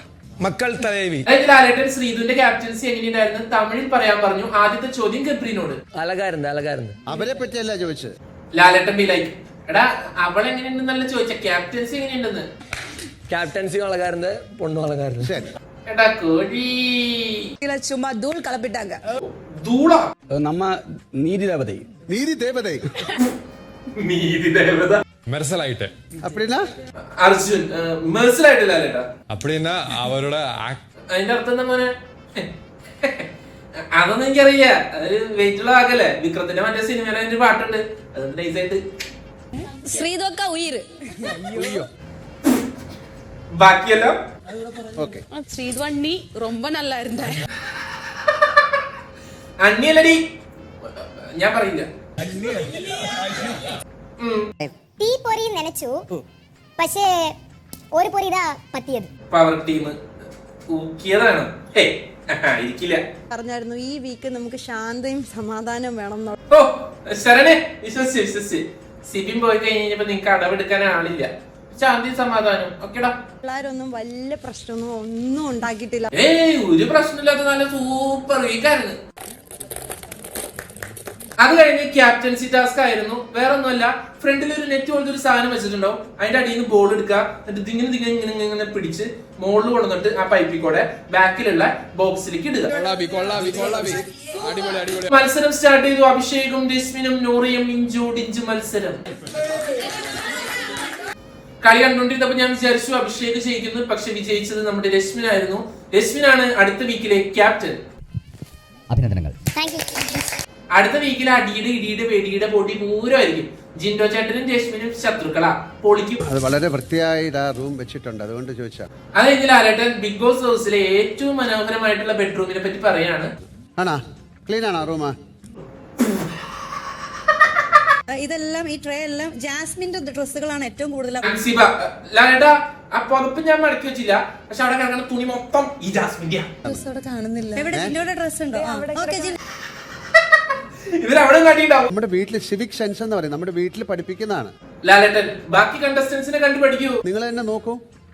മക്കൾ തലേവി. ലാലേട്ടൻ ശ്രീതുവിന്റെ ക്യാപ്റ്റൻസി എങ്ങനെയുണ്ടായിരുന്നു തമിഴിൽ പറയാൻ പറഞ്ഞു. ആദ്യത്തെ ചോദ്യം ഗബ്രീനോട്. അലകാരുന്ന് അവരെ പറ്റിയല്ല ചോദിച്ചത്. ലാലേട്ടൻ ബി ലൈക്ക് എടാ അവളെങ്ങനെയുണ്ടെന്നല്ല ചോദിച്ച, ക്യാപ്റ്റൻസി എങ്ങനെയുണ്ടെന്ന്. ക്യാപ്റ്റൻസി അളകാരുന്ന്, പൊണ്ണു അളകാരുന്ന്. എടാ കോഴി ചുമ്മാ ധൂൾ കളപ്പിട്ടാങ്ക. ധൂള നമ്മ നീതി ദേവതൈ. നീതി ദേവത മെർസലായിട്ട് அப்படினா അർജുൻ മെർസലായിട്ടില്ല ലാലേട്ടാ. அப்படின்னா അവരുടെ അതിന്റെ അർത്ഥം എന്താ മോനെ? അതൊന്നും എനിക്കറിയില്ല. അതൊരു വെയിറ്റുള്ള ആകല്ലേ. വിക്രത്തിന്റെ മറ്റേ സിനിമയിലെ ഒരു പാട്ടുണ്ട്, അതൊന്ന് നൈസായിട്ട് ശ്രീതൊക്ക ഉയിര് ബാക്കിയെല്ലാം ഓക്കെ. ശ്രീതു അണ്ണി ரொம்ப நல்லா இருந்தா അന്യല്ലടി, ഞാൻ പറയില്ല. തീ പൊരി നനച്ചു പക്ഷേ ഒരു പൊരി ഇതാ പറ്റിയത്. പവർ ടീം ഊക്കിയതാണ്. ഇരിക്കില്ല. പറഞ്ഞായിരുന്നു ഈ വീക്ക് നമുക്ക് ശാന്തയും സമാധാനവും വേണം. ഓ ശരണേ, വിശ്വസിച്ച് സിബിൻ പോയി കഴിഞ്ഞപ്പോ നിങ്ങക്ക് അടവെടുക്കാൻ ആളില്ല. ശാന്തി സമാധാനം ഓക്കെടാ. പിള്ളേരൊന്നും വലിയ പ്രശ്നമൊന്നും ഒന്നും ഉണ്ടാക്കിയിട്ടില്ല. ഒരു പ്രശ്നമില്ലാത്ത നല്ല സൂപ്പർ വീക്കായിരുന്നു. അത് കഴിഞ്ഞ് ക്യാപ്റ്റൻസി ടാസ്ക് ആയിരുന്നു. വേറെ ഒന്നുമല്ല, ഫ്രണ്ടിൽ ഒരു നെറ്റ് പോലത്തെ ഒരു സാധനം വെച്ചിട്ടുണ്ടാവും. അതിന്റെ അടിയിൽ നിന്ന് ബോൾ എടുക്കുക, എന്നിട്ട് ഇങ്ങനെ പിടിച്ച് മുകളിൽ കൊണ്ടുവന്നിട്ട് ആ പൈപ്പിൽ കൂടെ ബാക്കിലുള്ള ബോക്സിലേക്ക് ഇടുക. മത്സരം സ്റ്റാർട്ട് ചെയ്തു. അഭിഷേകും രശ്മിനും നൂറിയും ഇഞ്ചോടിഞ്ച് മത്സരം. കളി കണ്ടുകൊണ്ടിരുന്നപ്പോ ഞാൻ വിചാരിച്ചു അഭിഷേക് ജയിക്കുന്നു. പക്ഷെ വിജയിച്ചത് നമ്മുടെ രശ്മിനായിരുന്നു. രശ്മിനാണ് അടുത്ത വീക്കിലെ ക്യാപ്റ്റൻ. അഭിനന്ദനങ്ങൾ. അടുത്ത വീക്കിൽ അടിയുടെ ഇടിയുടെ വെടിയുടെ പോട്ടി പൂരമായിരിക്കും. ജിൻഡോ ചേട്ടനും രശ്മിനും ശത്രുക്കളാ, പൊളിക്കും. അത് വളരെ വൃത്തിയായി ആ റൂം വെച്ചിട്ടുണ്ട്, അതുകൊണ്ട് ചോദിച്ചാ. അത് കഴിഞ്ഞാൽ ലാലേട്ടൻ ബിഗ് ബോസ് ഹൗസിലെ ഏറ്റവും മനോഹരമായിട്ടുള്ള ബെഡ്റൂമിനെ പറ്റി പറയാണ്. ആണാ? ക്ലീൻ ആണോ റൂമാ? ഇതെല്ലാം ഈ ട്രേ എല്ലാം ജാസ്മിന്റെ ഡ്രസ്സുകളാണ് ഏറ്റവും കൂടുതൽ. ലാലേട്ടാ, ആ പുതപ്പ് ഞാൻ മടക്കി വെച്ചില്ല, പക്ഷെ അവിടെ കിടക്കുന്ന തുണി മൊത്തം ഈ ജാസ്മിന്റെ കാണുന്നില്ല. എവിടെ ജിൻഡോയുടെ ഡ്രസ് ഉണ്ടോ? ഇവരവിടെ കാട്ടിണ്ടാവും. നമ്മുടെ വീട്ടിൽ സിവിക് സെൻസ് എന്ന് പറയും, നമ്മുടെ വീട്ടിൽ പഠിപ്പിക്കുന്നതാണ്. ലാലേട്ടൻ ബാക്കി കണ്ടസ്റ്റൻസിനെ കണ്ടു പഠിക്കൂ. നിങ്ങൾ തന്നെ നോക്കൂ,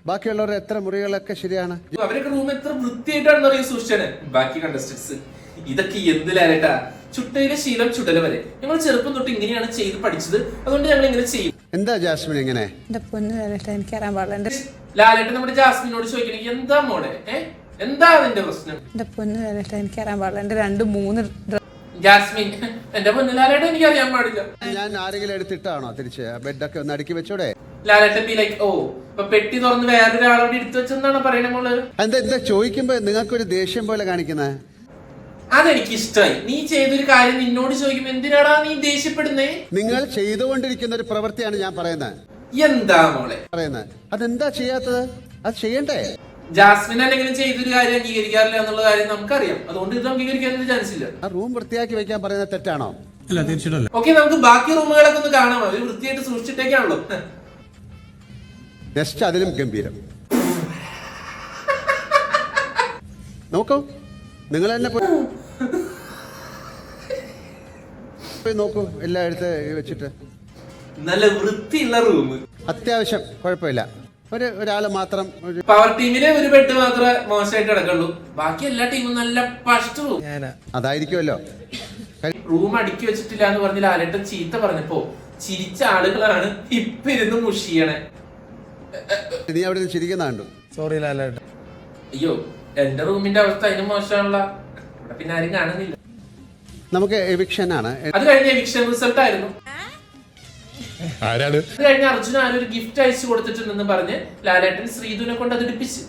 ബാക്കിയുള്ളവരുടെ എത്ര മുറികളൊക്കെ ശരിയാണ്. അവരൊക്കെ റൂം എത്ര വൃത്തിയായിട്ടാണെന്ന് അറിയാം സൂക്ഷിച്ചാണ്. ബാക്കി കണ്ടസ്റ്റൻസ് ഇതൊക്കെ എന്ത് ലാലേട്ടാ? ചുട്ടയിലെ ശീലം ചുടല വരെ. ഞങ്ങൾ ചെറുപ്പം തൊട്ട് ഇങ്ങനെയാണ് ചെയ്ത് പഠിച്ചത്, അതുകൊണ്ട് ഞങ്ങൾ ഇങ്ങനെ ചെയ്യും. എന്താ ജാസ്മിൻ ഇങ്ങനെ? എനിക്കറിയാൻ പാടില്ല. ലാലേട്ടൻ നമ്മുടെ ജാസ്മിനോട് ചോദിക്കണേ, എന്താ മോളെ, എന്താ അതിന്റെ പ്രശ്നം? എനിക്കറിയാൻ പാടില്ല. എന്റെ 2-3 ജാസ്മിൻ, എന്റെ പൊന്നു ലാലേട്ടൻ എനിക്ക് അറിയാൻ പാടില്ല. ഞാൻ ആരെങ്കിലും എടുത്തിട്ടാണോ തിരിച്ച് ബെഡൊക്കെ ഒന്ന് അടുക്കി വെച്ചോടെ? ലാലേട്ടൻ ബി ലൈക്ക്, ഓ ഇപ്പൊ പെട്ടി തുറന്ന് വേറൊരാളോട് എടുത്തു വെച്ചെന്നാണ് പറയണ മോള്. എന്താ ചോദിക്കുമ്പോ നിങ്ങൾക്കൊരു ദേഷ്യം പോലെ കാണിക്കുന്നത്? അതെനിക്ക് ഇഷ്ടമായി. നീ ചെയ്തൊരു കാര്യം നിന്നോട് ചോദിക്കുമ്പോ എന്തിനാടാ നീ ദേഷ്യപ്പെടുന്നേ? നിങ്ങൾ ചെയ്തുകൊണ്ടിരിക്കുന്ന ഒരു പ്രവൃത്തിയാണ് ഞാൻ പറയുന്നത്. എന്താ മോളെ പറയുന്നത്? അതെന്താ ചെയ്യാത്തത്? അത് ചെയ്യണ്ടേ? ജാസ്മിൻ അല്ലെങ്കിലും ചെയ്തൊരു കാര്യം അംഗീകരിക്കാറില്ല എന്നുള്ള കാര്യം നമുക്കറിയാം. അതുകൊണ്ട് ഇത് അംഗീകരിക്കാനൊരു ചാൻസ് ഇല്ല. ആ റൂം വൃത്തിയാക്കി വെക്കാൻ പറയുന്നത് തെറ്റാണോ? അല്ല, തീർച്ചയായിട്ടും. ഓക്കെ, നമുക്ക് ബാക്കി റൂമുകളൊക്കെ ഒന്ന് കാണാം. അവർ വൃത്തിയായിട്ട് സൂക്ഷിച്ചിട്ടേക്കാണല്ലോ. നെക്സ്റ്റ് അതിലും ഗംഭീരം. നോക്കൂ, നിങ്ങൾ തന്നെ പോയി നോക്കൂ, എല്ലായിടത്ത് വെച്ചിട്ട്. നല്ല വൃത്തിയുള്ള റൂം. അത്യാവശ്യം കുഴപ്പമില്ല. ഒരാള് മാത്രം പവർ ടീമിലെ ഒരു ബെഡ് മാത്രമേ മോശമായിട്ട് കിടക്കുള്ളൂ. ബാക്കി എല്ലാ ടീമും നല്ല ഫസ്റ്റ് റൂം. അതായിരിക്കുമല്ലോ. റൂം അടുക്കി വെച്ചിട്ടില്ല എന്ന് പറഞ്ഞ് ലാലേട്ടൻ ചീത്ത പറഞ്ഞപ്പോ ചിരിച്ച ആളുകളാണ് ഇപ്പൊ ഇരുന്ന് മുഷിയണേ. നീ അവിടെ നിന്ന് ചിരിക്കുന്ന കണ്ടു. സോറി ലാലേട്ട. അയ്യോ, എന്റെ റൂമിന്റെ അവസ്ഥ അതിനും മോശമാണല്ല. ഇവിടെ പിന്നെ ആരും കാണുന്നില്ല. നമുക്ക് എവിക്ഷൻ ആണ്. അത് കഴിഞ്ഞ എവിക്ഷൻ റിസൾട്ട് ആയിരുന്നു. ആരാണ്? അത് കഴിഞ്ഞ അർജുന ആരൊരു ഗിഫ്റ്റ് അയച്ചു കൊടുത്തിട്ടുണ്ടെന്ന് പറഞ്ഞ് ലാലേട്ടൻ ശ്രീധുവിനെ കൊണ്ട് അത് എടുപ്പിച്ചു.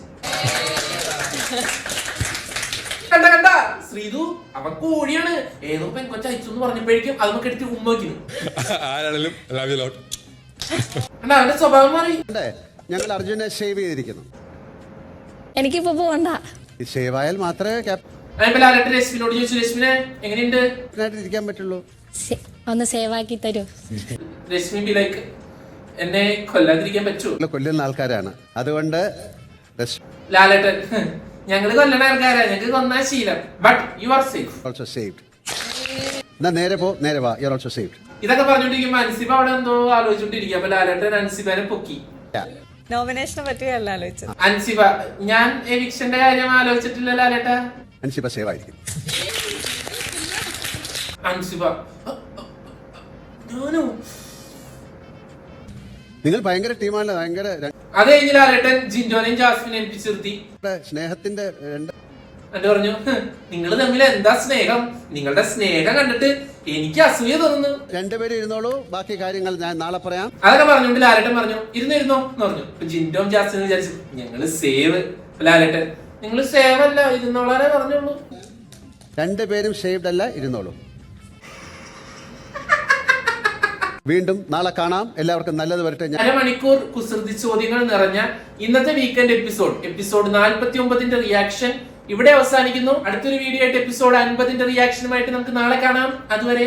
കണ്ട ശ്രീധു അവൻ കോഴിയാണ്, ഏതോ പെൺകൊച്ച അയച്ചു എന്ന് പറഞ്ഞപ്പോഴേക്കും അത് നമുക്ക് എടുത്ത് ഉമ്മ വയ്ക്കുന്നു. അവന്റെ സ്വഭാവം മാറി. ഞങ്ങൾ അർജുനെ സേവ് ചെയ്തിരിക്കുന്നു. എനിക്കിപ്പോ പോകണ്ട. ഈ സേവ് ആയാൽ മാത്രമേ ലാലേട്ടൻ രശ്മിനോട് ചോദിച്ചു, രശ്മിനെ എങ്ങനെയുണ്ട്? ഇരിക്കാൻ പറ്റുള്ളൂ. ഒന്ന് സേവ് ആക്കി തരൂ. രശ്മി ബി ലൈക്ക്, എന്നെ കൊല്ലാതിരിക്കാൻ പറ്റുമോ? കൊല്ലുന്ന ആൾക്കാരാണ്, അതുകൊണ്ട് ലാലേട്ടൻ, ഞങ്ങള് കൊല്ലണ ആൾക്കാരാ, ഞങ്ങൾക്ക് കൊന്നാ ശീലം. But you are safe. Also saved. എന്നാ നേരെ പോ, നേരെ വാ. You are also saved. ഇതൊക്കെ പറഞ്ഞോണ്ടിരിക്കുമ്പോ അൻസിബ അവിടെ എന്തോ ആലോചിച്ചോണ്ടിരിക്കും. അപ്പൊ ലാലേട്ടൻ അൻസിബനെ പൊക്കി. നോമിനേഷനെ പറ്റിയല്ല ആലോചിച്ചത്. അൻസിബ, ഞാൻ എവിക്ഷന്റെ കാര്യം ആലോചിച്ചിട്ടില്ല ലാലേട്ട. അൻസിബ സേവ് ആയിരിക്കും. അൻസിബ, ഞാനോ? നിങ്ങൾ ഭയങ്കര ടീമാണല്ലോ, ഭയങ്കര. അത് കഴിഞ്ഞ് ലാലേട്ടൻ ജിൻഡോനെയും ജാസ്മിനെ ഏൽപ്പിച്ചു നിർത്തി. സ്നേഹത്തിന്റെ എന്നിട്ട് പറഞ്ഞു, നിങ്ങൾ തമ്മിൽ എന്താ സ്നേഹം? നിങ്ങളുടെ സ്നേഹം കണ്ടിട്ട് എനിക്ക് അസൂയ തോന്നുന്നു. രണ്ടുപേരും ഇരുന്നോളൂ, ബാക്കി കാര്യങ്ങൾ ഞാൻ നാളെ പറയാം. അതൊക്കെ പറഞ്ഞോണ്ട് ലാലേട്ടൻ പറഞ്ഞു, ഇരുന്നോ എന്ന് പറഞ്ഞു. ഇപ്പൊ ജിൻഡോം ജാസ്മിനും വിചാരിച്ചു ഞങ്ങള് സേവ്. ലാലേട്ടൻ, നിങ്ങൾ സേവ് അല്ല, ഇരുന്നോളാനേ പറഞ്ഞോളൂ. രണ്ടുപേരും സേവ്ഡ് അല്ല, ഇരുന്നോളൂ. വീണ്ടും നാളെ കാണാം. എല്ലാവർക്കും നല്ലത് വരട്ടെ. അരമണിക്കൂർ കുസൃതി ചോദ്യങ്ങൾ നിറഞ്ഞ ഇന്നത്തെ വീക്കെൻഡ് എപ്പിസോഡ് 49ന്റെ റിയാക്ഷൻ ഇവിടെ അവസാനിക്കുന്നു. അടുത്തൊരു വീഡിയോ ആയിട്ട് എപ്പിസോഡ് 50ന്റെ റിയാക്ഷനുമായിട്ട് നമുക്ക് നാളെ കാണാം. അതുവരെ